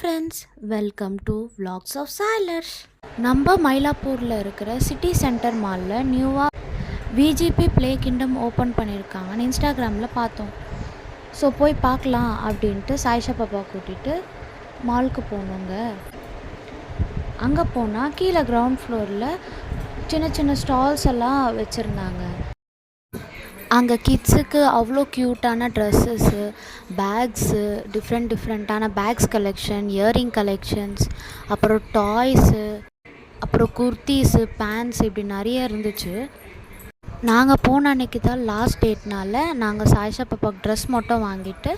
Friends, welcome to vlogs of sailors. நம்ம மயிலாப்பூரில் இருக்கிற சிட்டி சென்டர் மாலில் நியூவாக விஜிபி ப்ளே கிங்டம் ஓப்பன் பண்ணியிருக்காங்கன்னு இன்ஸ்டாகிராமில் பார்த்தோம். ஸோ போய் பார்க்கலாம் அப்படின்ட்டு சாயிஷா பாப்பா கூட்டிகிட்டு மாலுக்கு போனோங்க. அங்கே போனால் கீழே கிரவுண்ட் ஃப்ளோரில் சின்ன சின்ன ஸ்டால்ஸ் எல்லாம் வச்சுருந்தாங்க. அங்கே கிட்ஸுக்கு அவ்வளோ க்யூட்டான ட்ரெஸ்ஸஸ்ஸு, பேக்ஸு, டிஃப்ரெண்ட்டான பேக்ஸ் கலெக்ஷன், இயரிங் கலெக்ஷன்ஸ், அப்புறம் டாய்ஸு, அப்புறம் குர்த்தீஸு, பேண்ட்ஸ் இப்படி நிறைய இருந்துச்சு. நாங்கள் போன அன்றைக்கி தான் லாஸ்ட் டேட்னால நாங்கள் சாயிஷா பாப்பாவுக்கு ட்ரெஸ் மட்டும் வாங்கிட்டு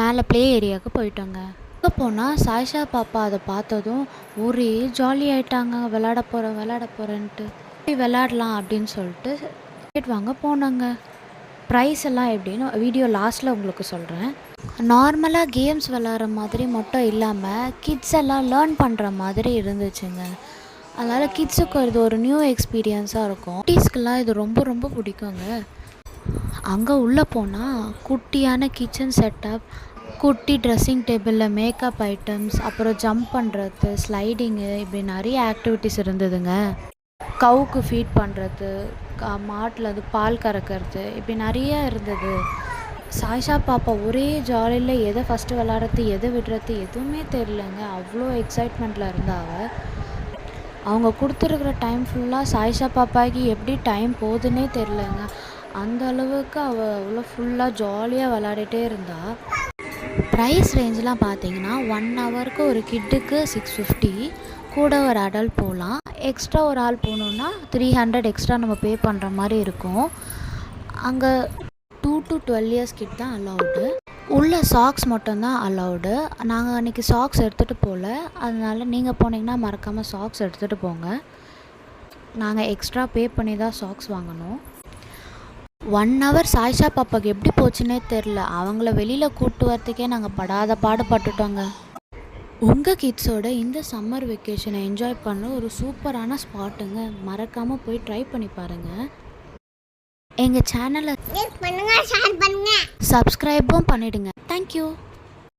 மேலே ப்ளே ஏரியாவுக்கு போயிட்டோங்க. அங்கே போனால் சாயிஷா பாப்பா அதை பார்த்ததும் ஒரே ஜாலி ஆகிட்டாங்க. விளாட போகிறேன்ட்டு விளாடலாம் அப்படின்னு சொல்லிட்டு டிக்கெட் வாங்க போனாங்க. ப்ரைஸ் எல்லாம் எப்படின்னு வீடியோ லாஸ்ட்டில் உங்களுக்கு சொல்கிறேன். நார்மலாக கேம்ஸ் விளாட்ற மாதிரி மட்டும் இல்லாமல் கிட்ஸ் எல்லாம் லேர்ன் பண்ணுற மாதிரி இருந்துச்சுங்க. அதனால் கிட்ஸுக்கு இது ஒரு நியூ எக்ஸ்பீரியன்ஸாக இருக்கும். குட்டீஸ்க்கெல்லாம் இது ரொம்ப ரொம்ப பிடிக்குங்க. அங்கே உள்ளே போனால் குட்டியான கிச்சன் செட்டப், குட்டி ட்ரெஸ்ஸிங் டேபிளில் மேக்கப் ஐட்டம்ஸ், அப்புறம் ஜம்ப் பண்ணுறது, ஸ்லைடிங்கு, இப்படி நிறைய ஆக்டிவிட்டீஸ் இருந்ததுங்க. கவுக்கு ஃபீட் பண்ணுறது, மாட்டில் அது பால் கறக்கிறது, இப்படி நிறைய இருந்தது. சாயிஷா பாப்பா ஒரே ஜாலியில் எதை ஃபஸ்ட்டு விளாட்றது எதை விடுறது எதுவுமே தெரிலங்க. அவ்வளோ எக்ஸைட்மெண்ட்டில் இருந்தாங்க. அவங்க கொடுத்துருக்குற டைம் ஃபுல்லாக சாயிஷா பாப்பாவுக்கு எப்படி டைம் போகுதுன்னே தெரிலங்க. அந்த அளவுக்கு அவள் அவ்வளோ ஃபுல்லாக ஜாலியாக விளாடிட்டே இருந்தா. ப்ரைஸ் ரேஞ்செலாம் பார்த்தீங்கன்னா 1 ஹவருக்கு ஒரு கிட்டுக்கு 650, கூட ஒரு அடல்ட் போகலாம். எக்ஸ்ட்ரா ஒரு ஆள் போகணுன்னா 300 எக்ஸ்ட்ரா நம்ம பே பண்ணுற மாதிரி இருக்கும். அங்கே 2 to 12 இயர்ஸ் கிட் தான் அலௌடு. உள்ள சாக்ஸ் மட்டும்தான் அலௌடு. நாங்கள் அன்றைக்கி சாக்ஸ் எடுத்துகிட்டு போகல. அதனால் நீங்கள் போனீங்கன்னா மறக்காமல் சாக்ஸ் எடுத்துகிட்டு போங்க. நாங்கள் எக்ஸ்ட்ரா பே பண்ணி தான் சாக்ஸ் வாங்கணும். 1 ஹவர் சாயிஷா பாப்பாவுக்கு எப்படி போச்சுன்னே தெரில. அவங்கள வெளியில் கூப்பிட்டு வரத்துக்கே நாங்கள் படாத பாடுபட்டுட்டோங்க. உங்கள் கிட்ஸோட இந்த சம்மர் வெக்கேஷனை என்ஜாய் பண்ண ஒரு சூப்பரான ஸ்பாட்டுங்க. மறக்காமல் போய் ட்ரை பண்ணி பாருங்கள். எங்கள் சேனலை சப்ஸ்கிரைபும் பண்ணிவிடுங்க. தேங்க்யூ.